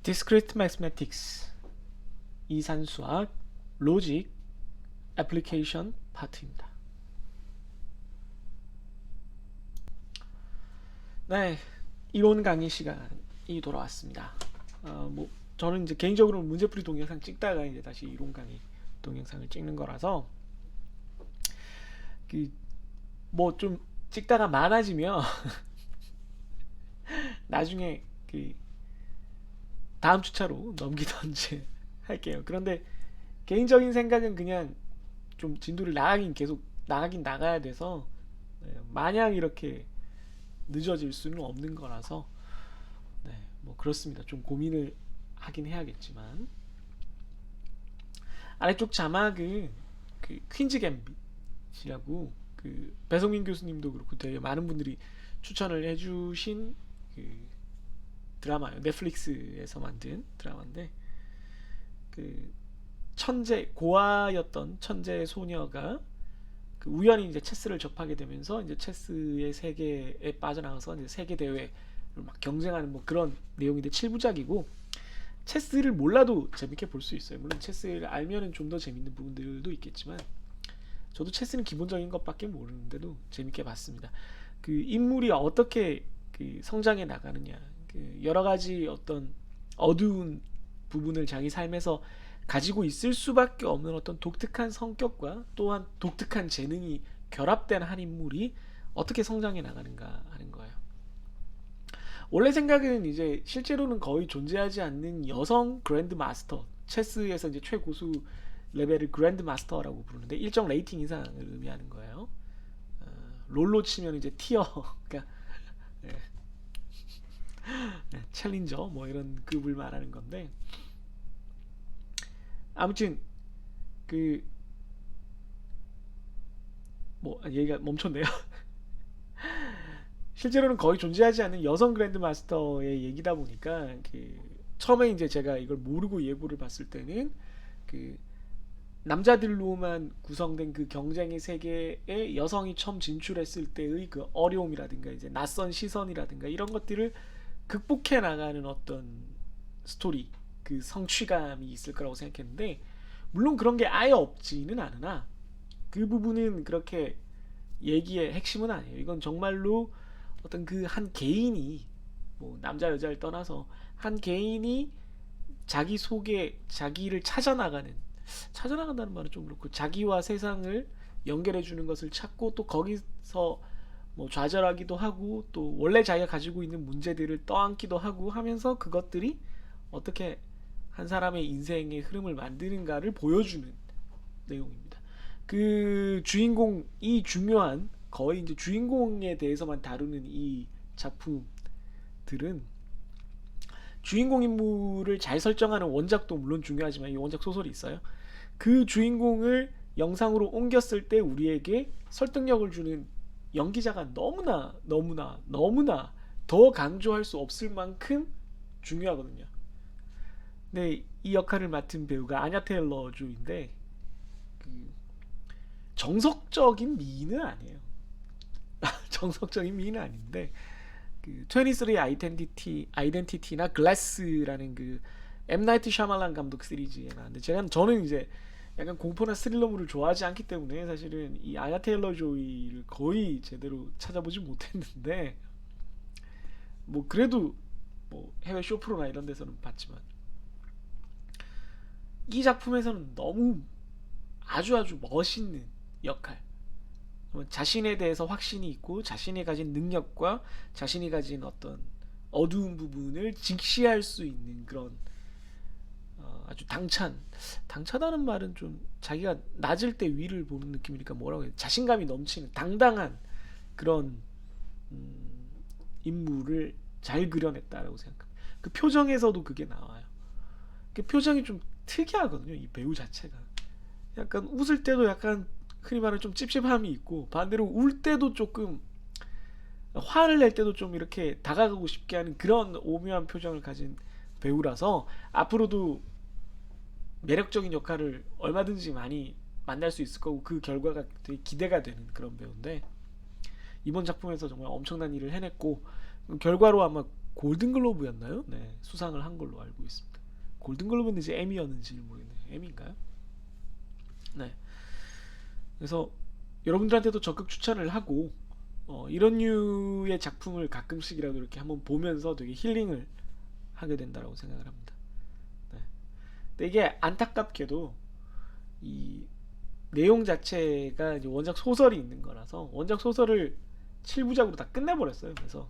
Discrete Mathematics 이산수학 로직 애플리케이션 파트입니다. 네, 이론 강의 시간이 돌아왔습니다. 저는 이제 개인적으로 문제풀이 동영상 찍다가 이제 다시 이론 강의 동영상을 찍는 거라서 좀 찍다가 많아지면 나중에 다음 주차로 넘기던지 할게요. 그런데 개인적인 생각은 그냥 좀 진도를 계속 나가긴 나가야 돼서 마냥 이렇게 늦어질 수는 없는 거라서 그렇습니다. 좀 고민을 하긴 해야겠지만 아래쪽 자막은 퀸즈 갬빗이라고 배성민 교수님도 그렇고 되게 많은 분들이 추천을 해주신 드라마예요. 넷플릭스에서 만든 드라마인데 고아였던 천재 소녀가 우연히 이제 체스를 접하게 되면서 이제 체스의 세계에 빠져나가서 이제 세계 대회를 막 경쟁하는 그런 내용인데 7부작이고 체스를 몰라도 재밌게 볼 수 있어요. 물론 체스를 알면은 좀 더 재밌는 부분들도 있겠지만 저도 체스는 기본적인 것밖에 모르는데도 재밌게 봤습니다. 인물이 어떻게 성장해 나가느냐, 여러 가지 어떤 어두운 부분을 자기 삶에서 가지고 있을 수밖에 없는 어떤 독특한 성격과 또한 독특한 재능이 결합된 한 인물이 어떻게 성장해 나가는가 하는 거예요. 원래 생각은 이제 실제로는 거의 존재하지 않는 여성 그랜드 마스터, 체스에서 이제 최고수 레벨을 그랜드 마스터라고 부르는데 일정 레이팅 이상을 의미하는 거예요. 롤로 치면 이제 티어, 그러니까 챌린저 이런 급을 말하는 건데 아무튼 얘기가 멈췄네요. 실제로는 거의 존재하지 않는 여성 그랜드 마스터의 얘기다 보니까 처음에 이제 제가 이걸 모르고 예고를 봤을 때는 남자들로만 구성된 경쟁의 세계에 여성이 처음 진출했을 때의 어려움이라든가 이제 낯선 시선이라든가 이런 것들을 극복해 나가는 어떤 스토리, 성취감이 있을 거라고 생각했는데 물론 그런 게 아예 없지는 않으나 그 부분은 그렇게 얘기의 핵심은 아니에요. 이건 정말로 어떤 한 개인이 남자 여자를 떠나서 한 개인이 자기 속에 자기를 찾아나간다는 말은 좀 그렇고 자기와 세상을 연결해 주는 것을 찾고 또 거기서 좌절하기도 하고 또 원래 자기가 가지고 있는 문제들을 떠안기도 하고 하면서 그것들이 어떻게 한 사람의 인생의 흐름을 만드는가를 보여주는 내용입니다. 주인공이 중요한 거의 이제 주인공에 대해서만 다루는 이 작품들은 주인공 인물을 잘 설정하는 원작도 물론 중요하지만 이 원작 소설이 있어요. 그 주인공을 영상으로 옮겼을 때 우리에게 설득력을 주는 연기자가 너무나 더 강조할 수 없을 만큼 중요하거든요. 네, 이 역할을 맡은 배우가 아냐 테일러 조인데 정석적인 미인은 아니에요. 정석적인 미인은 아닌데 23 아이덴티티나 글래스라는 M 나이트 샤말란 감독 시리즈에 나왔는데 저는 이제 약간 공포나 스릴러물을 좋아하지 않기 때문에 사실은 이 아냐 테일러 조이를 거의 제대로 찾아보지 못했는데 그래도 해외 쇼프로나 이런 데서는 봤지만 이 작품에서는 너무 아주 멋있는 역할, 자신에 대해서 확신이 있고 자신이 가진 능력과 자신이 가진 어떤 어두운 부분을 직시할 수 있는 그런 아주 당차다는 말은 좀 자기가 낮을 때 위를 보는 느낌이니까 뭐라고 해야 돼? 자신감이 넘치는 당당한 그런 인물을 잘 그려냈다라고 생각합니다. 그 표정에서도 그게 나와요. 그 표정이 좀 특이하거든요. 이 배우 자체가 약간 웃을 때도 약간 흔히 말하는 좀 찝찝함이 있고 반대로 울 때도 조금 화를 낼 때도 좀 이렇게 다가가고 싶게 하는 그런 오묘한 표정을 가진 배우라서 앞으로도 매력적인 역할을 얼마든지 많이 만날 수 있을 거고 그 결과가 되게 기대가 되는 그런 배우인데 이번 작품에서 정말 엄청난 일을 해냈고 결과로 아마 골든글로브였나요? 네, 수상을 한 걸로 알고 있습니다. 골든글로브인지 에미였는지는 모르겠네요. 에미인가요? 네. 그래서 여러분들한테도 적극 추천을 하고 이런 류의 작품을 가끔씩이라도 이렇게 한번 보면서 되게 힐링을 하게 된다라고 생각을 합니다. 네. 근데 이게 안타깝게도 이 내용 자체가 이제 원작 소설이 있는 거라서 원작 소설을 7부작으로 다 끝내버렸어요. 그래서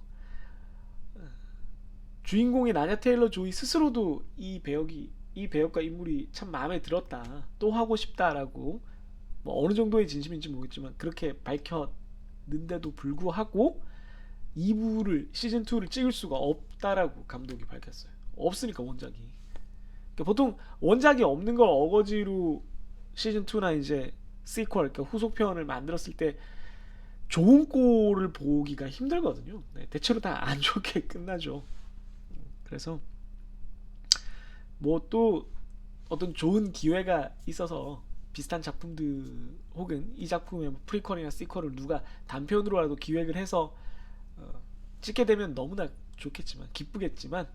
주인공인 아냐 테일러 조이 스스로도 이 배역과 인물이 참 마음에 들었다, 또 하고 싶다라고 뭐 어느 정도의 진심인지 모르겠지만 그렇게 밝혔는데도 불구하고 2부를 시즌 2를 찍을 수가 없다라고 감독이 밝혔어요. 없으니까 원작이. 그러니까 보통 원작이 없는 걸 어거지로 시즌 2나 이제 시퀄, 그러니까 후속편을 만들었을 때 좋은 꼴을 보기가 힘들거든요. 네, 대체로 다 안 좋게 끝나죠. 그래서 뭐 또 어떤 좋은 기회가 있어서 비슷한 작품들 혹은 이 작품의 뭐 프리퀄이나 시퀄을 누가 단편으로라도 기획을 해서 찍게 되면 너무나 좋겠지만, 기쁘겠지만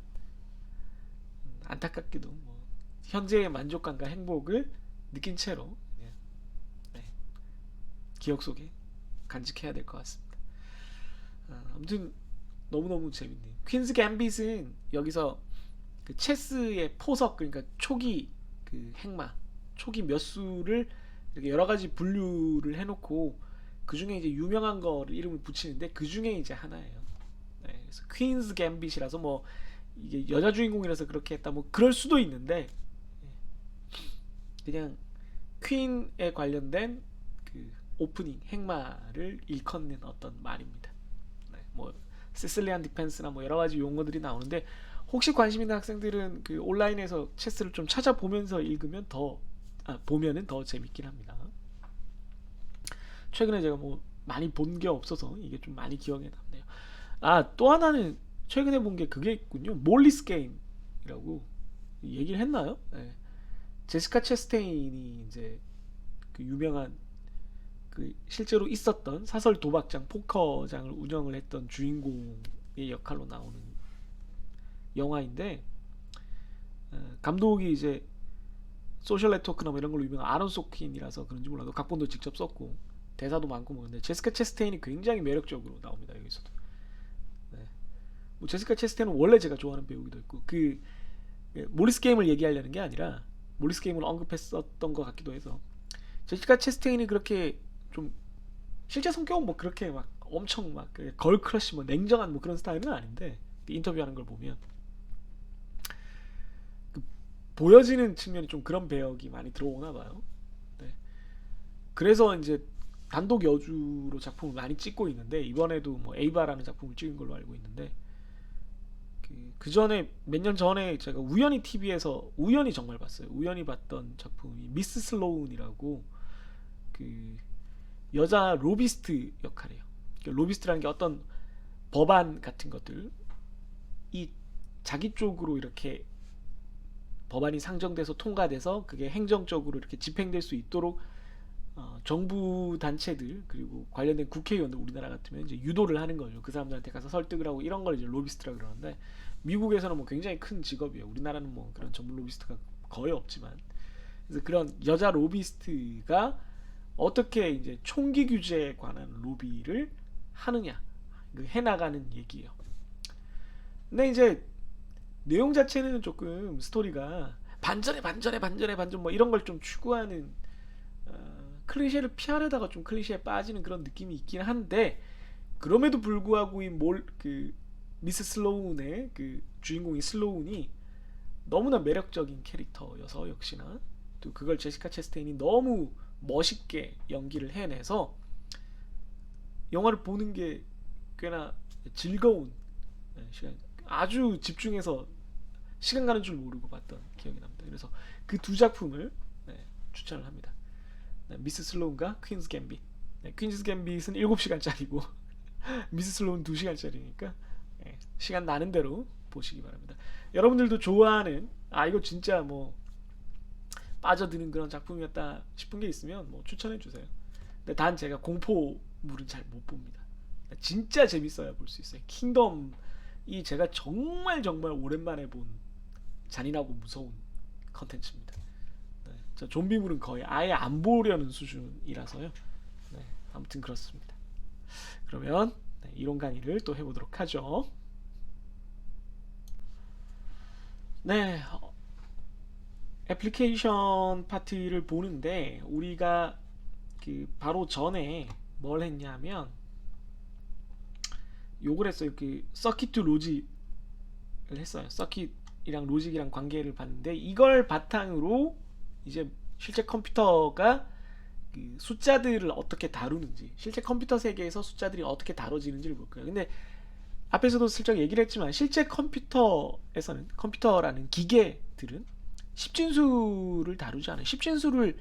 안타깝게도 뭐 현재의 만족감과 행복을 느낀 채로 그냥, 네, 기억 속에 간직해야 될 것 같습니다. 아무튼 너무너무 재밌네요. 퀸즈 갬빗은 여기서 그 체스의 포석, 그러니까 초기 그 행마, 초기 몇 수를 이렇게 여러 가지 분류를 해놓고 그 중에 이제 유명한 거를 이름을 붙이는데 그 중에 이제 하나예요. 네, 그래서 퀸즈 갬빗이라서 뭐 이게 여자 주인공이라서 그렇게 했다 뭐 그럴 수도 있는데 그냥 퀸에 관련된 그 오프닝 행마를 일컫는 어떤 말입니다. 네, 뭐 시슬리안 디펜스나 뭐 여러 가지 용어들이 나오는데 혹시 관심 있는 학생들은 그 온라인에서 체스를 좀 찾아보면서 읽으면 보면은 더 재밌긴 합니다. 최근에 제가 뭐 많이 본 게 없어서 이게 좀 많이 기억에 남네요. 또 하나는 최근에 본 게 그게 있군요. 몰리스 게임이라고 얘기를 했나요? 네. 제시카 체스테인이 이제 그 유명한 그 실제로 있었던 사설 도박장 포커장을 운영을 했던 주인공의 역할로 나오는 영화인데 감독이 이제 소셜 네트워크나 뭐 이런 걸로 유명한 아론 소킨이라서 그런지 몰라도 각본도 직접 썼고 대사도 많고 뭐 근데 제시카 체스테인이 굉장히 매력적으로 나옵니다 여기서도. 네. 뭐 제시카 체스테인은 원래 제가 좋아하는 배우기도 했고 그 몰리스 게임을 얘기하려는 게 아니라 몰리스 게임을 언급했었던 것 같기도 해서 제시카 체스테인이 그렇게 좀 실제 성격은 뭐 그렇게 막 엄청 막 걸크러쉬 뭐 냉정한 뭐 그런 스타일은 아닌데 인터뷰하는 걸 보면 그 보여지는 측면이 좀 그런 배역이 많이 들어오나 봐요. 네. 그래서 이제 단독 여주로 작품을 많이 찍고 있는데 이번에도 뭐 에이바라는 작품을 찍은 걸로 알고 있는데 그 전에 몇 년 전에 제가 우연히 TV에서 우연히 정말 봤어요. 우연히 봤던 작품이 미스 슬로운이라고 그 여자 로비스트 역할이에요. 로비스트라는 게 어떤 법안 같은 것들 이 자기 쪽으로 이렇게 법안이 상정돼서 통과돼서 그게 행정적으로 이렇게 집행될 수 있도록 정부 단체들 그리고 관련된 국회의원들 우리나라 같으면 이제 유도를 하는 거죠. 그 사람들한테 가서 설득을 하고 이런 걸 이제 로비스트라 그러는데 미국에서는 뭐 굉장히 큰 직업이에요. 우리나라는 뭐 그런 전문 로비스트가 거의 없지만 그래서 그런 여자 로비스트가 어떻게 이제 총기 규제에 관한 로비를 하느냐 해나가는 얘기예요. 근데 이제 내용 자체는 조금 스토리가 반전 뭐 이런 걸 좀 추구하는 클리셰를 피하려다가 좀 클리셰에 빠지는 그런 느낌이 있긴 한데 그럼에도 불구하고 그 미스 슬로운의 그 주인공인 슬로운이 너무나 매력적인 캐릭터여서 역시나 또 그걸 제시카 체스테인이 너무 멋있게 연기를 해내서 영화를 보는 게 꽤나 즐거운 시간, 아주 집중해서 시간 가는 줄 모르고 봤던 기억이 납니다. 그래서 그 두 작품을 추천을 합니다. 미스 슬로운과 퀸즈 갬빗. 퀸즈 갬빗은 7시간짜리고 미스 슬로운 2시간짜리니까 시간 나는 대로 보시기 바랍니다. 여러분들도 좋아하는 이거 진짜 뭐 빠져드는 그런 작품이었다 싶은 게 있으면 뭐 추천해 주세요. 근데 단 제가 공포물은 잘 못 봅니다. 진짜 재밌어야 볼 수 있어요. 킹덤 이 제가 정말 오랜만에 본 잔인하고 무서운 컨텐츠입니다. 네, 저 좀비물은 거의 아예 안 보려는 수준이라서요. 네, 아무튼 그렇습니다. 그러면 네, 이론 강의를 또 해보도록 하죠. 네, 애플리케이션 파트를 보는데 우리가 그 바로 전에 뭘 했냐면 요걸 했어요. 그 서킷 투 로직을 했어요. 서킷이랑 로직이랑 관계를 봤는데 이걸 바탕으로 이제 실제 컴퓨터가 그 숫자들을 어떻게 다루는지, 실제 컴퓨터 세계에서 숫자들이 어떻게 다뤄지는지를 볼 거예요. 근데 앞에서도 슬쩍 얘기를 했지만 실제 컴퓨터에서는, 컴퓨터라는 기계들은 십진수를 다루지 않아요. 십진수를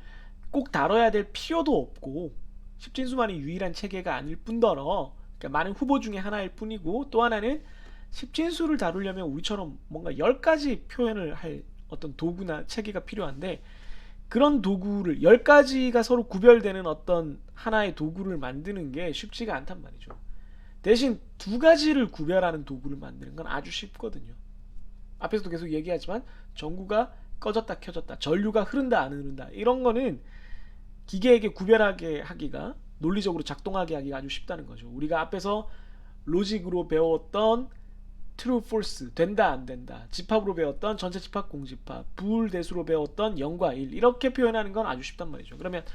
꼭 다뤄야 될 필요도 없고 십진수만이 유일한 체계가 아닐 뿐더러, 그러니까 많은 후보 중에 하나일 뿐이고, 또 하나는 십진수를 다루려면 우리처럼 뭔가 10가지 표현을 할 어떤 도구나 체계가 필요한데, 그런 도구를 10가지가 서로 구별되는 어떤 하나의 도구를 만드는 게 쉽지가 않단 말이죠. 대신 2가지를 구별하는 도구를 만드는 건 아주 쉽거든요. 앞에서도 계속 얘기하지만 전구가 꺼졌다 켜졌다, 전류가 흐른다 안 흐른다, 이런 거는 기계에게 구별하게 하기가, 논리적으로 작동하게 하기가 아주 쉽다는 거죠. 우리가 앞에서 로직으로 배웠던 true, false, 된다 안 된다, 집합으로 배웠던 전체 집합 공집합, 부울대수로 배웠던 0과 1, 이렇게 표현하는 건 아주 쉽단 말이죠. 그러면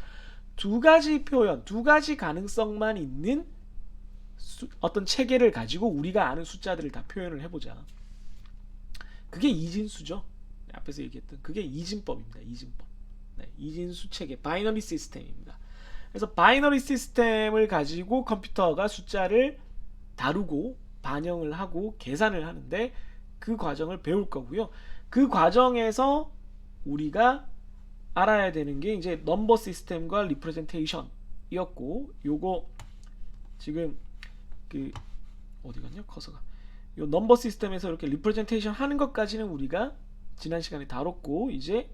2가지 표현, 2가지 가능성만 있는 어떤 체계를 가지고 우리가 아는 숫자들을 다 표현을 해보자. 그게 이진수죠. 네, 앞에서 얘기했던 그게 이진법입니다. 이진법. 네, 이진수 체계, 바이너리 시스템입니다. 그래서 바이너리 시스템을 가지고 컴퓨터가 숫자를 다루고 반영을 하고 계산을 하는데, 그 과정을 배울 거고요. 그 과정에서 우리가 알아야 되는 게 이제 넘버 시스템과 리프레젠테이션이었고, 요거 지금 그 어디 갔냐 커서가, 요 넘버 시스템에서 이렇게 리프레젠테이션 하는 것까지는 우리가 지난 시간에 다뤘고, 이제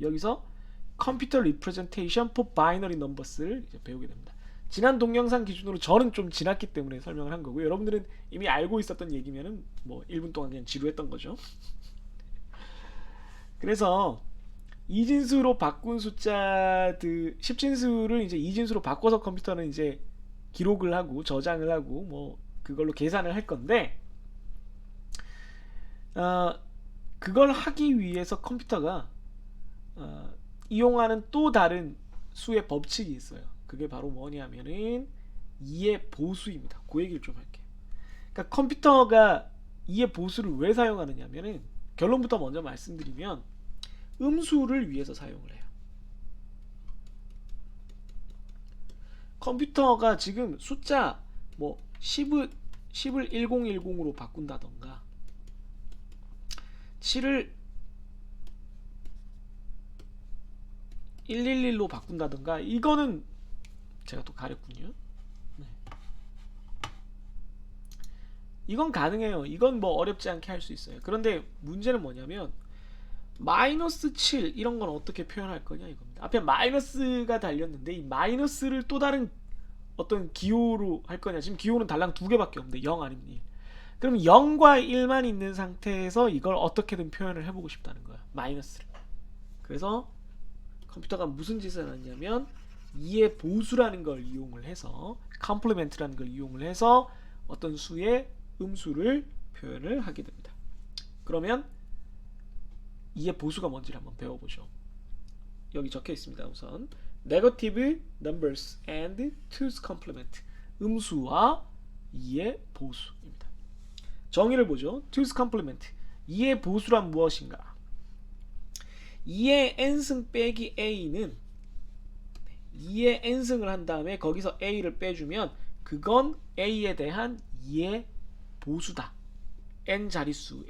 여기서 컴퓨터 리프레젠테이션 for binary numbers를 이제 배우게 됩니다. 지난 동영상 기준으로 저는 좀 지났기 때문에 설명을 한 거고요. 여러분들은 이미 알고 있었던 얘기면은 뭐 1분 동안 그냥 지루했던 거죠. 그래서 이진수로 바꾼 숫자들, 십진수를 이제 이진수로 바꿔서 컴퓨터는 이제 기록을 하고 저장을 하고 뭐 그걸로 계산을 할 건데, 그걸 하기 위해서 컴퓨터가 이용하는 또 다른 수의 법칙이 있어요. 그게 바로 뭐냐면은 이의 보수입니다. 그 얘기를 좀 할게요. 그러니까 컴퓨터가 이의 보수를 왜 사용하느냐면은, 결론부터 먼저 말씀드리면 음수를 위해서 사용을 해요. 컴퓨터가 지금 숫자 뭐 10을 1010으로 바꾼다던가 7을 111로 바꾼다던가, 이거는 제가 또 가렸군요. 네. 이건 가능해요. 이건 뭐 어렵지 않게 할 수 있어요. 그런데 문제는 뭐냐면 마이너스 7 이런 건 어떻게 표현할 거냐 이겁니다. 앞에 마이너스가 달렸는데 이 마이너스를 또 다른 어떤 기호로 할 거냐. 지금 기호는 달랑 2개밖에 없는데 0 아니면 1. 그럼 0과 1만 있는 상태에서 이걸 어떻게든 표현을 해보고 싶다는 거야. 마이너스를. 그래서 컴퓨터가 무슨 짓을 하냐면 2의 보수라는 걸 이용을 해서, 컴플리멘트라는 걸 이용을 해서 어떤 수의 음수를 표현을 하게 됩니다. 그러면 2의 보수가 뭔지를 한번 배워보죠. 여기 적혀 있습니다. 우선 negative numbers and two's complement, 음수와 2의 보수입니다. 정의를 보죠. two's complement, 2의 보수란 무엇인가? 2의 n승 빼기 a는 2의 n승을 한 다음에 거기서 a를 빼주면 그건 a에 대한 2의 보수다. n 자릿수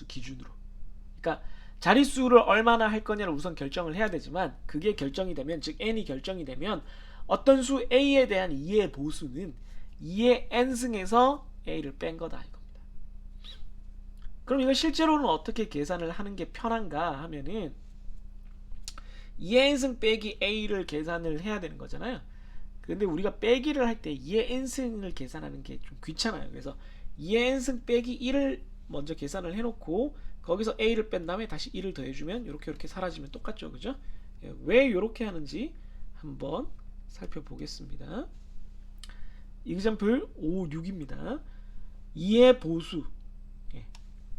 기준으로. 그러니까 자릿수를 얼마나 할 거냐를 우선 결정을 해야 되지만, 그게 결정이 되면, 즉 n이 결정이 되면 어떤 수 a에 대한 2의 보수는 2의 n승에서 a를 뺀 거다 이겁니다. 그럼 이거 실제로는 어떻게 계산을 하는 게 편한가 하면은 2의 n승 빼기 a를 계산을 해야 되는 거잖아요. 근데 우리가 빼기를 할 때 2의 n승을 계산하는 게 좀 귀찮아요. 그래서 2의 n승 빼기 1을 먼저 계산을 해놓고 거기서 a를 뺀 다음에 다시 1을 더해주면 이렇게 사라지면 똑같죠, 그죠? 왜 이렇게 하는지 한번 살펴보겠습니다. example 5, 6입니다. 2의 보수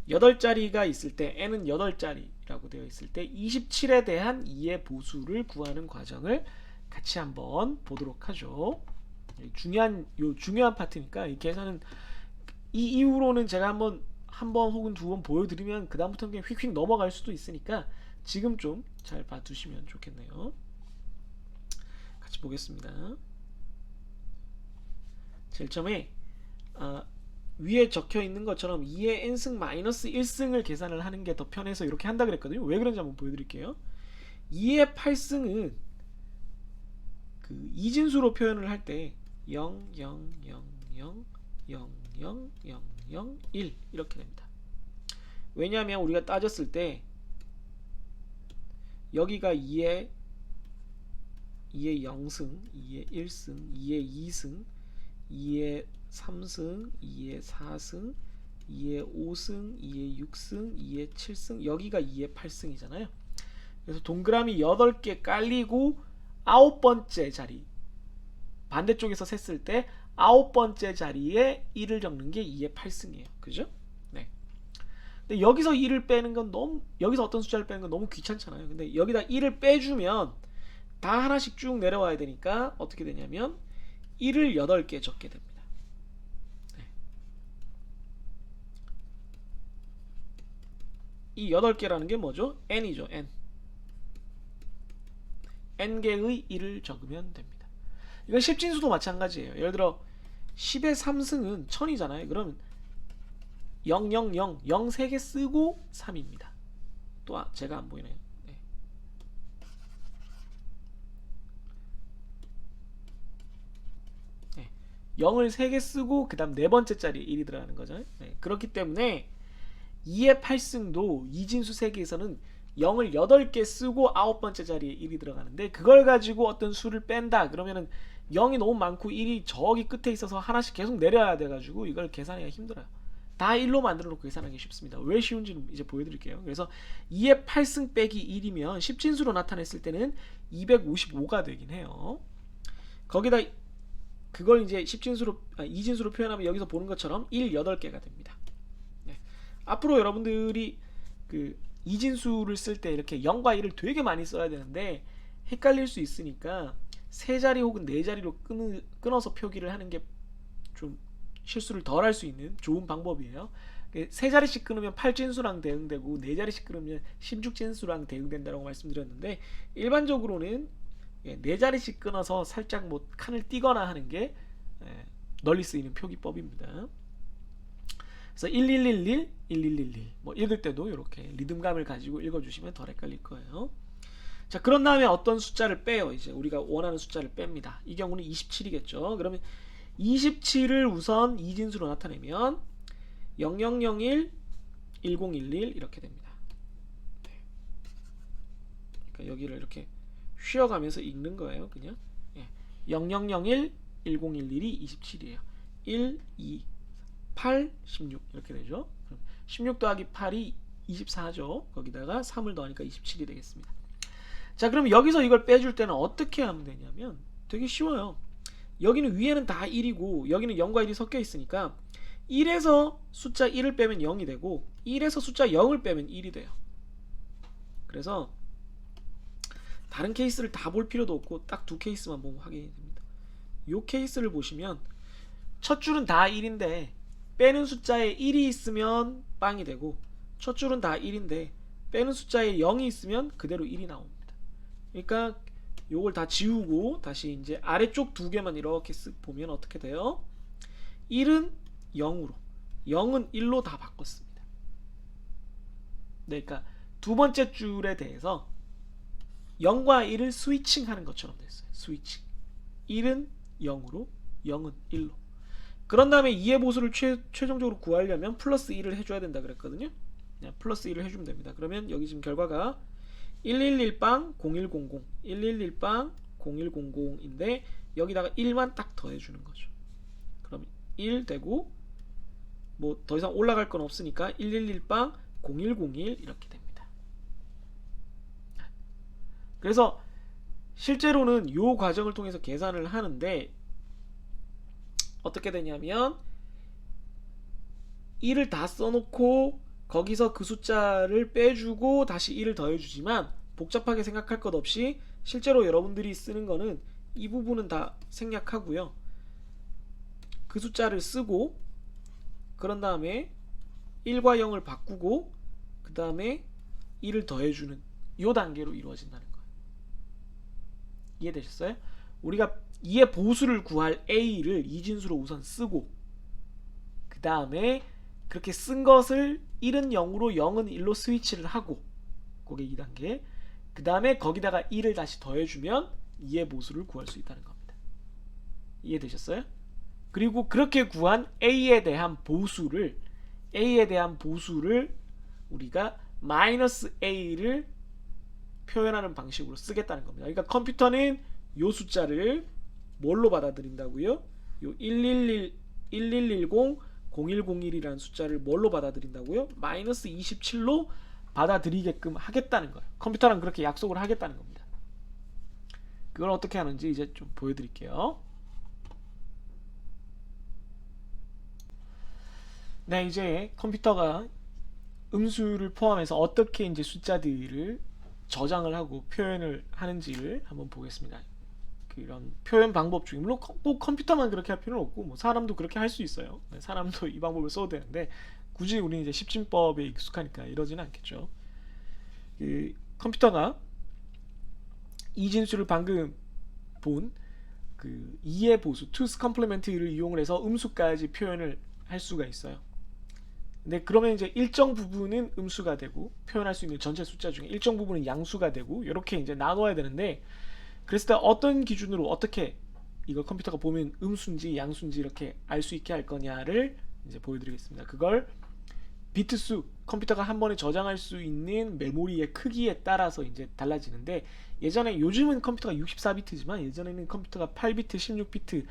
8자리가 있을 때 n은 8자리라고 되어 있을 때 27에 대한 2의 보수를 구하는 과정을 같이 한번 보도록 하죠. 중요한 파트니까 이 계산은 이 이후로는 제가 한번 혹은 두 번 보여드리면 그 다음부터는 그냥 휙휙 넘어갈 수도 있으니까 지금 좀 잘 봐두시면 좋겠네요. 같이 보겠습니다. 제일 처음에 위에 적혀 있는 것처럼 2의 n승 마이너스 1승을 계산을 하는 게 더 편해서 이렇게 한다 그랬거든요. 왜 그런지 한번 보여드릴게요. 2의 8승은 그 이진수로 표현을 할 때 0, 0, 0, 0, 0, 0, 0, 0, 1 이렇게 됩니다. 왜냐하면 우리가 따졌을 때 여기가 2의 0승, 2의 1승, 2의 2승, 2의 3승, 2의 4승, 2의 5승, 2의 6승, 2의 7승, 여기가 2의 8승이잖아요. 그래서 동그라미 8개 깔리고 9번째 자리, 반대쪽에서 셌을 때 9번째 자리에 1을 적는 게 2의 8승이에요. 그죠? 네. 근데 여기서 1을 빼는 건 여기서 어떤 숫자를 빼는 건 너무 귀찮잖아요. 근데 여기다 1을 빼주면 다 하나씩 쭉 내려와야 되니까 어떻게 되냐면 1을 8개 적게 됩니다. 네. 이 8개라는 게 뭐죠? n이죠. n개의 1을 적으면 됩니다. 이건 10진수도 마찬가지예요. 예를 들어 10의 3승은 1000이잖아요. 그럼 0, 0, 0, 0 3개 쓰고 3입니다. 또 제가 안 보이네요. 네. 네. 0을 3개 쓰고 그 다음 네 번째 자리에 1이 들어가는 거죠. 네. 그렇기 때문에 2의 8승도 이진수 세계에서는 0을 8개 쓰고 9번째 자리에 1이 들어가는데 그걸 가지고 어떤 수를 뺀다 그러면은 0이 너무 많고 1이 저기 끝에 있어서 하나씩 계속 내려야 돼가지고 이걸 계산하기가 힘들어요. 다 1로 만들어 놓고 계산하기 쉽습니다. 왜 쉬운지는 이제 보여드릴게요. 그래서 2의 8승 빼기 1이면 10진수로 나타냈을 때는 255가 되긴 해요. 거기다 그걸 이제 2진수로 표현하면 여기서 보는 것처럼 1, 8개가 됩니다. 네. 앞으로 여러분들이 그 이진수를 쓸 때 이렇게 0과 1을 되게 많이 써야 되는데 헷갈릴 수 있으니까 세 자리 혹은 네 자리로 끊어서 표기를 하는 게 좀 실수를 덜 할 수 있는 좋은 방법이에요. 세 자리씩 끊으면 8진수랑 대응되고 네 자리씩 끊으면 16진수랑 대응된다고 말씀드렸는데 일반적으로는 네 자리씩 끊어서 살짝 뭐 칸을 띄거나 하는 게 널리 쓰이는 표기법입니다. 그래서 1111, 1111 뭐 읽을 때도 이렇게 리듬감을 가지고 읽어주시면 덜 헷갈릴 거예요. 자, 그런 다음에 어떤 숫자를 빼요. 이제 우리가 원하는 숫자를 뺍니다. 이 경우는 27이겠죠. 그러면 27을 우선 이진수로 나타내면 0001, 1011 이렇게 됩니다. 그러니까 여기를 이렇게 쉬어가면서 읽는 거예요. 그냥 0001, 1011이 27이에요. 1, 2, 8, 16 이렇게 되죠. 16 더하기 8이 24죠. 거기다가 3을 더하니까 27이 되겠습니다. 자, 그럼 여기서 이걸 빼줄 때는 어떻게 하면 되냐면 되게 쉬워요. 여기는 위에는 다 1이고 여기는 0과 1이 섞여 있으니까 1에서 숫자 1을 빼면 0이 되고 1에서 숫자 0을 빼면 1이 돼요. 그래서 다른 케이스를 다 볼 필요도 없고 딱 두 케이스만 보면 확인이 됩니다. 이 케이스를 보시면 첫 줄은 다 1인데 빼는 숫자에 1이 있으면 빵이 되고 첫 줄은 다 1인데 빼는 숫자에 0이 있으면 그대로 1이 나옵니다. 그러니까 요걸 다 지우고 다시 이제 아래쪽 두 개만 이렇게 쓱 보면 어떻게 돼요? 1은 0으로 0은 1로 다 바꿨습니다. 네, 그러니까 두 번째 줄에 대해서 0과 1을 스위칭 하는 것처럼 됐어요. 스위칭. 1은 0으로 0은 1로. 그런 다음에 2의 보수를 최종적으로 구하려면 플러스 1을 해줘야 된다 그랬거든요. 플러스 1을 해주면 됩니다. 그러면 여기 지금 결과가 111빵 0100 111빵 0100인데 여기다가 1만 딱 더해주는 거죠. 그럼 1 되고 뭐 더 이상 올라갈 건 없으니까 111빵 0101 이렇게 됩니다. 그래서 실제로는 이 과정을 통해서 계산을 하는데 어떻게 되냐면 1을 다 써놓고 거기서 그 숫자를 빼주고 다시 1을 더해주지만 복잡하게 생각할 것 없이 실제로 여러분들이 쓰는 거는 이 부분은 다 생략하고요. 그 숫자를 쓰고 그런 다음에 1과 0을 바꾸고 그 다음에 1을 더해주는 이 단계로 이루어진다는 거예요. 이해되셨어요? 우리가 2의 보수를 구할 a를 이진수로 우선 쓰고 그 다음에 그렇게 쓴 것을 1은 0으로 0은 1로 스위치를 하고 그게 2단계. 그 다음에 거기다가 1을 다시 더해주면 2의 보수를 구할 수 있다는 겁니다. 이해되셨어요? 그리고 그렇게 구한 a에 대한 보수를 우리가 마이너스 a를 표현하는 방식으로 쓰겠다는 겁니다. 그러니까 컴퓨터는 요 숫자를 뭘로 받아들인다고요? 요 110 0101이라는 숫자를 뭘로 받아들인다고요? 마이너스 27로 받아들이게끔 하겠다는 거예요. 컴퓨터랑 그렇게 약속을 하겠다는 겁니다. 그걸 어떻게 하는지 이제 좀 보여드릴게요. 네, 이제 컴퓨터가 음수를 포함해서 어떻게 이제 숫자들을 저장을 하고 표현을 하는지를 한번 보겠습니다. 그런 표현 방법 중에 물론 꼭 컴퓨터만 그렇게 할 필요는 없고 뭐 사람도 그렇게 할 수 있어요. 네, 사람도 이 방법을 써도 되는데 굳이 우리는 이제 십진법에 익숙하니까 이러지는 않겠죠. 그 컴퓨터가 이진수를 방금 본 그 2의 보수, 2's complement를 이용을 해서 음수까지 표현을 할 수가 있어요. 근데 그러면 이제 일정 부분은 음수가 되고 표현할 수 있는 전체 숫자 중에 일정 부분은 양수가 되고 이렇게 이제 나눠야 되는데 그랬을 때 어떤 기준으로 어떻게 이걸 컴퓨터가 보면 음수인지 양수인지 이렇게 알 수 있게 할 거냐를 이제 보여드리겠습니다. 그걸 비트수, 컴퓨터가 한 번에 저장할 수 있는 메모리의 크기에 따라서 이제 달라지는데 요즘은 컴퓨터가 64비트지만 예전에는 컴퓨터가 8비트, 16비트,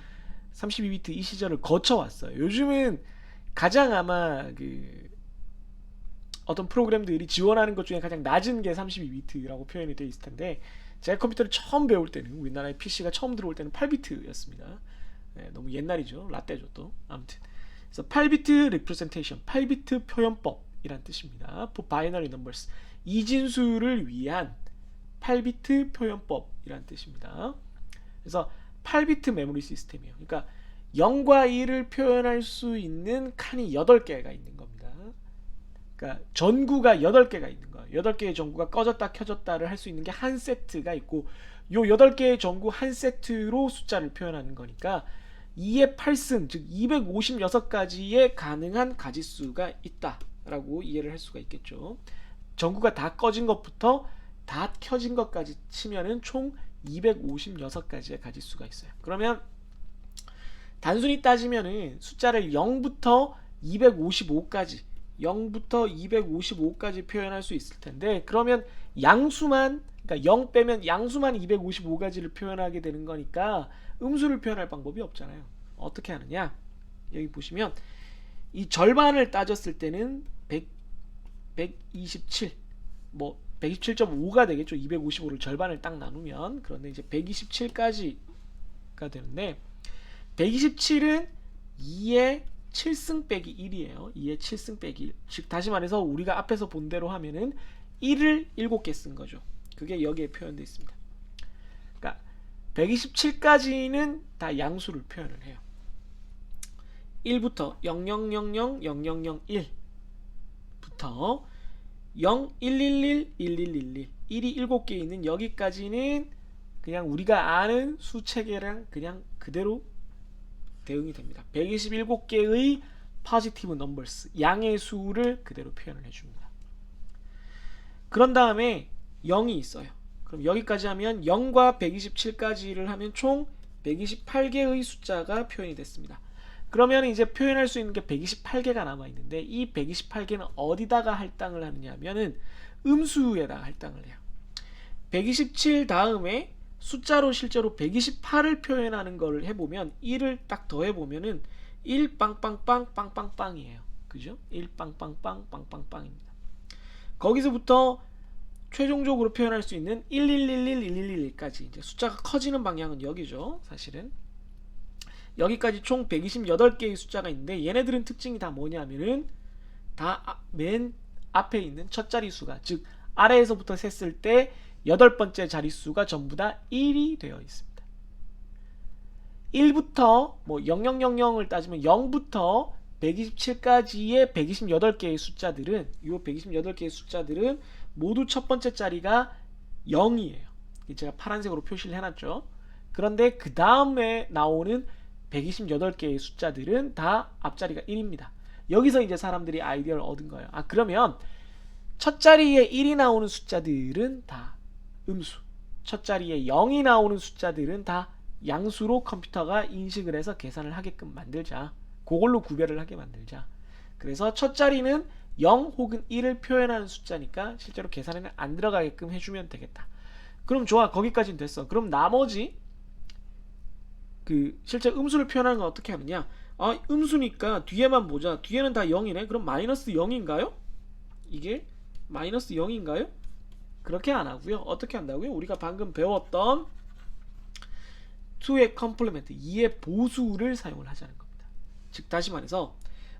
32비트 이 시절을 거쳐왔어요. 요즘은 가장 아마 그 어떤 프로그램들이 지원하는 것 중에 가장 낮은 게 32비트라고 표현이 되어 있을 텐데 제가 컴퓨터를 처음 배울 때는 우리나라의 PC가 처음 들어올 때는 8비트였습니다. 네, 너무 옛날이죠. 라떼죠 또. 아무튼 그래서 8비트 representation, 8비트 표현법이란 뜻입니다. For binary numbers, 이진수를 위한 8비트 표현법이란 뜻입니다. 그래서 8비트 메모리 시스템이에요. 그러니까 0과 1을 표현할 수 있는 칸이 8개가 있는 겁니다. 그러니까 전구가 8개가 있는 거예요. 8개의 전구가 꺼졌다 켜졌다를 할 수 있는 게 한 세트가 있고 요 8개의 전구 한 세트로 숫자를 표현하는 거니까 2의 8승, 즉 256가지의 가능한 가지수가 있다라고 이해를 할 수가 있겠죠. 전구가 다 꺼진 것부터 다 켜진 것까지 치면은 총 256가지의 가지수가 있어요. 그러면 단순히 따지면은 숫자를 0부터 255까지 0부터 255까지 표현할 수 있을 텐데 그러면 양수만 그러니까 0 빼면 양수만 255가지를 표현하게 되는 거니까 음수를 표현할 방법이 없잖아요. 어떻게 하느냐? 여기 보시면 이 절반을 따졌을 때는 127 뭐 127.5가 되겠죠. 255를 절반을 딱 나누면 그런데 이제 127까지가 되는데 127은 2의 7승 빼기 1이에요. 2의 7승 빼기 1. 즉 다시 말해서 우리가 앞에서 본 대로 하면은 1을 7개 쓴 거죠. 그게 여기에 표현되어 있습니다. 그러니까 127까지는 다 양수를 표현을 해요. 1부터 00000001부터 0111 1111 1이 7개 있는 여기까지는 그냥 우리가 아는 수체계랑 그냥 그대로 대응이 됩니다. 127개의 positive numbers 양의 수를 그대로 표현을 해줍니다. 그런 다음에 0이 있어요. 그럼 여기까지 하면 0과 127까지를 하면 총 128개의 숫자가 표현이 됐습니다. 그러면 이제 표현할 수 있는 게 128개가 남아있는데 이 128개는 어디다가 할당을 하느냐 하면은 음수에다가 할당을 해요. 127 다음에 숫자로 실제로 128을 표현하는 걸 해보면 1을 딱 더해보면은 1 빵빵빵 빵빵빵이에요. 그죠? 1 빵빵빵 빵빵빵입니다. 거기서부터 최종적으로 표현할 수 있는 1111111까지 이제 숫자가 커지는 방향은 여기죠. 사실은 여기까지 총 128개의 숫자가 있는데 얘네들은 특징이 다 뭐냐면은 다 맨 앞에 있는 첫 자릿수가, 즉 아래에서부터 셌을 때 여덟 번째 자릿수가 전부 다 1이 되어 있습니다. 1부터 뭐 0000을 따지면 0부터 127까지의 128개의 숫자들은, 이 128개의 숫자들은 모두 첫 번째 자리가 0이에요. 제가 파란색으로 표시를 해놨죠. 그런데 그 다음에 나오는 128개의 숫자들은 다 앞자리가 1입니다. 여기서 이제 사람들이 아이디어를 얻은 거예요. 아, 그러면 첫 자리에 1이 나오는 숫자들은 다 음수, 첫 자리에 0이 나오는 숫자들은 다 양수로 컴퓨터가 인식을 해서 계산을 하게끔 만들자. 그걸로 구별을 하게 만들자. 그래서 첫 자리는 0 혹은 1을 표현하는 숫자니까 실제로 계산에는 안 들어가게끔 해주면 되겠다. 그럼 좋아, 거기까지는 됐어. 그럼 나머지 실제 음수를 표현하는 건 어떻게 하느냐? 아, 음수니까 뒤에만 보자. 뒤에는 다 0이네. 그럼 마이너스 0인가요? 이게 마이너스 0인가요? 그렇게 안 하고요. 어떻게 한다고요? 우리가 방금 배웠던 2의 컴플리멘트, 2의 보수를 사용을 하자는 겁니다. 즉 다시 말해서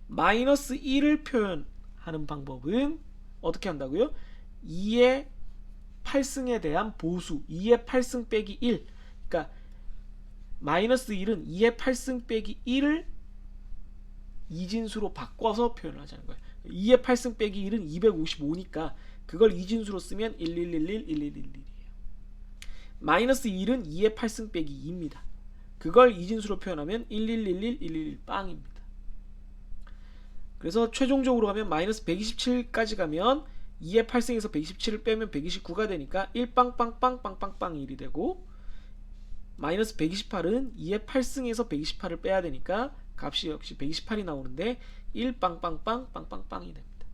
마이너스 1을 표현하는 방법은 어떻게 한다고요? 2의 8승에 대한 보수, 2의 8승 빼기 1. 그러니까 마이너스 1은 2의 8승 빼기 1을 이진수로 바꿔서 표현을 하자는 거예요. 2의 8승 빼기 1은 255니까 그걸 이진수로 쓰면 11111111이에요. 마이너스 1은 2의 8승 빼기 2입니다. 그걸 이진수로 표현하면 111111 빵입니다. 그래서 최종적으로 가면 마이너스 127까지 가면 2의 8승에서 127을 빼면 129가 되니까 1빵빵빵빵빵빵 1이 되고, 마이너스 128은 2의 8승에서 128을 빼야 되니까 값이 역시 128이 나오는데 1빵빵빵빵빵빵이 됩니다.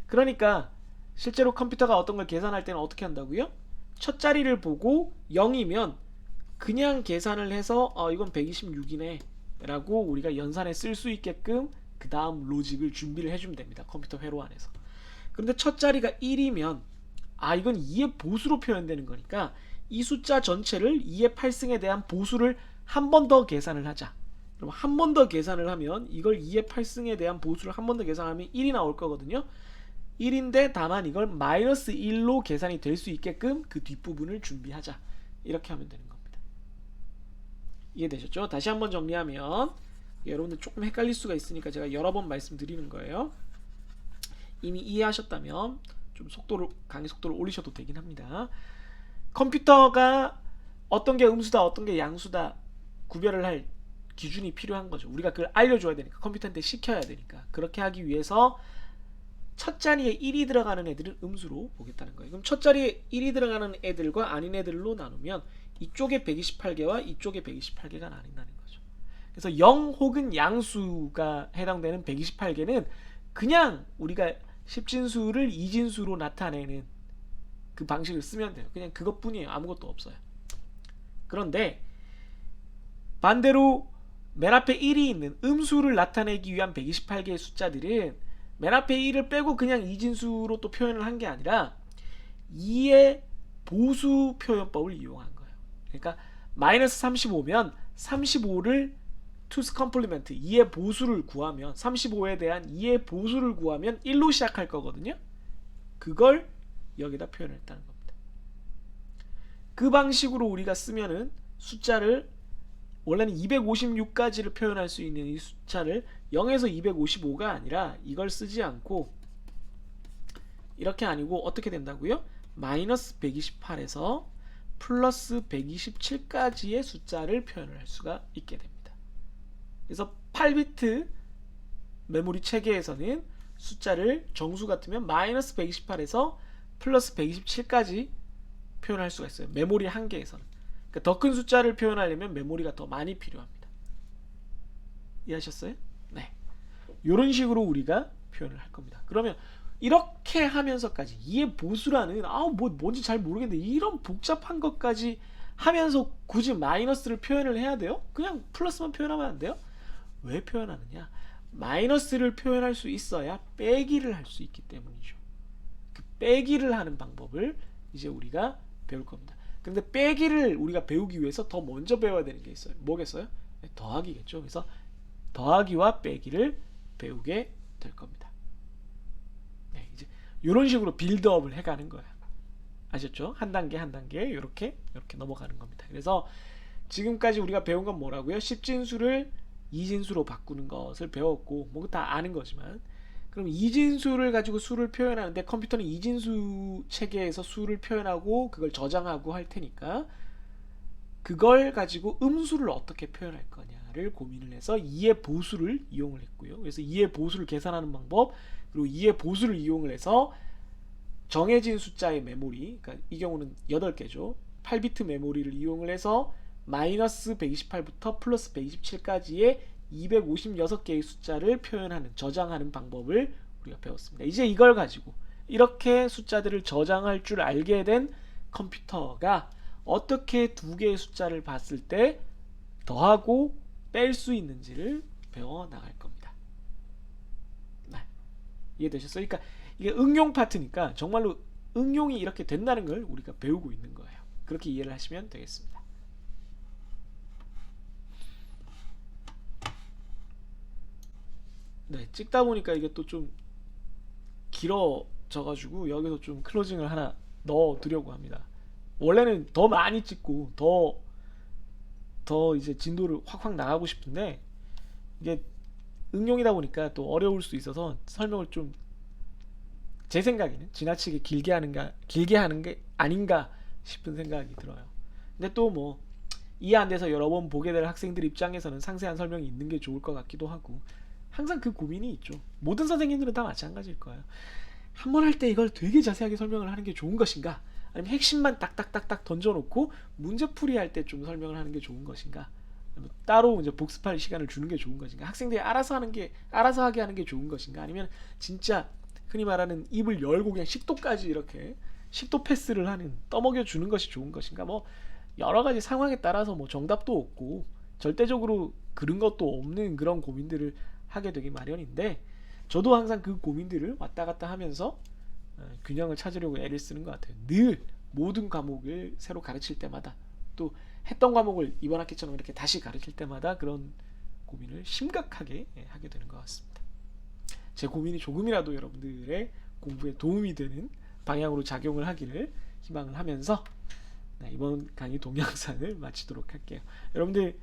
그러니까 실제로 컴퓨터가 어떤 걸 계산할 때는 어떻게 한다고요? 첫 자리를 보고 0이면 그냥 계산을 해서 이건 126이네 라고 우리가 연산에 쓸 수 있게끔 그 다음 로직을 준비를 해주면 됩니다. 컴퓨터 회로 안에서. 그런데 첫 자리가 1이면 이건 2의 보수로 표현되는 거니까 이 숫자 전체를 2의 8승에 대한 보수를 한 번 더 계산을 하자. 그럼 한 번 더 계산을 하면 이걸 2의 8승에 대한 보수를 한 번 더 계산하면 1이 나올 거거든요. 1인데 다만 이걸 마이너스 1로 계산이 될 수 있게끔 그 뒷부분을 준비하자. 이렇게 하면 되는 겁니다. 이해되셨죠? 다시 한번 정리하면, 여러분들 조금 헷갈릴 수가 있으니까 제가 여러 번 말씀드리는 거예요. 이미 이해하셨다면 좀 강의 속도를 올리셔도 되긴 합니다. 컴퓨터가 어떤 게 음수다 어떤 게 양수다 구별을 할 기준이 필요한 거죠. 우리가 그걸 알려줘야 되니까, 컴퓨터한테 시켜야 되니까. 그렇게 하기 위해서 첫 자리에 1이 들어가는 애들은 음수로 보겠다는 거예요. 그럼 첫 자리에 1이 들어가는 애들과 아닌 애들로 나누면 이쪽에 128개와 이쪽에 128개가 나뉜다는 거죠. 그래서 0 혹은 양수가 해당되는 128개는 그냥 우리가 십진수를 이진수로 나타내는 그 방식을 쓰면 돼요. 그냥 그것뿐이에요. 아무것도 없어요. 그런데 반대로 맨 앞에 1이 있는 음수를 나타내기 위한 128개의 숫자들은 맨 앞에 1을 빼고 그냥 이진수로 또 표현을 한 게 아니라 2의 보수 표현법을 이용한 거예요. 그러니까 마이너스 35면 35를 투스 컴플리멘트 2의 보수를 구하면, 35에 대한 2의 보수를 구하면 1로 시작할 거거든요. 그걸 여기다 표현했다는 겁니다. 그 방식으로 우리가 쓰면은 숫자를, 원래는 256까지를 표현할 수 있는 이 숫자를 0에서 255가 아니라 이걸 쓰지 않고 이렇게 아니고 어떻게 된다고요? 마이너스 128에서 플러스 127까지의 숫자를 표현을 할 수가 있게 됩니다. 그래서 8비트 메모리 체계에서는 숫자를 정수 같으면 마이너스 128에서 플러스 127까지 표현할 수가 있어요. 메모리 한계에서는. 그러니까 더 큰 숫자를 표현하려면 메모리가 더 많이 필요합니다. 이해하셨어요? 네. 이런 식으로 우리가 표현을 할 겁니다. 그러면 이렇게 하면서까지 2의 보수라는 뭔지 잘 모르겠는데 이런 복잡한 것까지 하면서 굳이 마이너스를 표현을 해야 돼요? 그냥 플러스만 표현하면 안 돼요? 왜 표현하느냐? 마이너스를 표현할 수 있어야 빼기를 할 수 있기 때문이죠. 그 빼기를 하는 방법을 이제 우리가 배울 겁니다. 근데 빼기를 우리가 배우기 위해서 더 먼저 배워야 되는 게 있어요. 뭐겠어요? 네, 더하기겠죠. 그래서 더하기와 빼기를 배우게 될 겁니다. 네, 이제 이런 식으로 빌드업을 해가는 거야. 아셨죠? 한 단계 한 단계 이렇게 넘어가는 겁니다. 그래서 지금까지 우리가 배운 건 뭐라고요? 10진수를 2진수로 바꾸는 것을 배웠고 뭐 다 아는 거지만, 그럼 2진수를 가지고 수를 표현하는데 컴퓨터는 2진수 체계에서 수를 표현하고 그걸 저장하고 할 테니까 그걸 가지고 음수를 어떻게 표현할 거냐를 고민을 해서 2의 보수를 이용을 했고요. 그래서 2의 보수를 계산하는 방법, 그리고 2의 보수를 이용을 해서 정해진 숫자의 메모리, 그러니까 이 경우는 8개죠. 8비트 메모리를 이용을 해서 마이너스 128부터 플러스 127까지의 256개의 숫자를 표현하는, 저장하는 방법을 우리가 배웠습니다. 이제 이걸 가지고 이렇게 숫자들을 저장할 줄 알게 된 컴퓨터가 어떻게 두 개의 숫자를 봤을 때 더하고 뺄 수 있는지를 배워 나갈 겁니다. 네. 이해되셨어요? 그러니까 이게 응용 파트니까 정말로 응용이 이렇게 된다는 걸 우리가 배우고 있는 거예요. 그렇게 이해를 하시면 되겠습니다. 네, 찍다 보니까 이게 또 좀 길어져가지고 여기서 좀 클로징을 하나 넣어두려고 합니다. 원래는 더 많이 찍고 더 이제 진도를 확확 나가고 싶은데 이게 응용이다 보니까 또 어려울 수 있어서 설명을 좀, 제 생각에는 지나치게 길게 하는 게 아닌가 싶은 생각이 들어요. 근데 또 뭐 이해 안 돼서 여러 번 보게 될 학생들 입장에서는 상세한 설명이 있는 게 좋을 것 같기도 하고, 항상 그 고민이 있죠. 모든 선생님들은 다 마찬가지일 거예요. 한 번 할 때 이걸 되게 자세하게 설명을 하는 게 좋은 것인가, 아니면 핵심만 딱딱딱딱 던져놓고 문제풀이 할 때 좀 설명을 하는 게 좋은 것인가, 따로 이제 복습할 시간을 주는 게 좋은 것인가, 학생들이 알아서 하게 하는 게 좋은 것인가, 아니면 진짜 흔히 말하는 입을 열고 그냥 식도까지 이렇게 식도 패스를 하는, 떠먹여 주는 것이 좋은 것인가, 뭐 여러 가지 상황에 따라서 뭐 정답도 없고 절대적으로 그런 것도 없는 그런 고민들을 하게 되기 마련인데, 저도 항상 그 고민들을 왔다 갔다 하면서 균형을 찾으려고 애를 쓰는 것 같아요. 늘 모든 과목을 새로 가르칠 때마다, 또 했던 과목을 이번 학기처럼 이렇게 다시 가르칠 때마다 그런 고민을 심각하게 하게 되는 것 같습니다. 제 고민이 조금이라도 여러분들의 공부에 도움이 되는 방향으로 작용을 하기를 희망을 하면서 이번 강의 동영상을 마치도록 할게요. 여러분들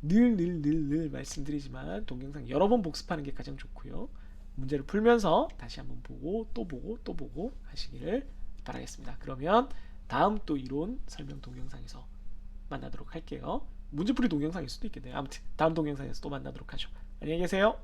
늘 말씀드리지만 동영상 여러 번 복습하는 게 가장 좋고요. 문제를 풀면서 다시 한번 보고 또 보고 하시기를 바라겠습니다. 그러면 다음 또 이론 설명 동영상에서 만나도록 할게요. 문제풀이 동영상일 수도 있겠네요. 아무튼 다음 동영상에서 또 만나도록 하죠. 안녕히 계세요.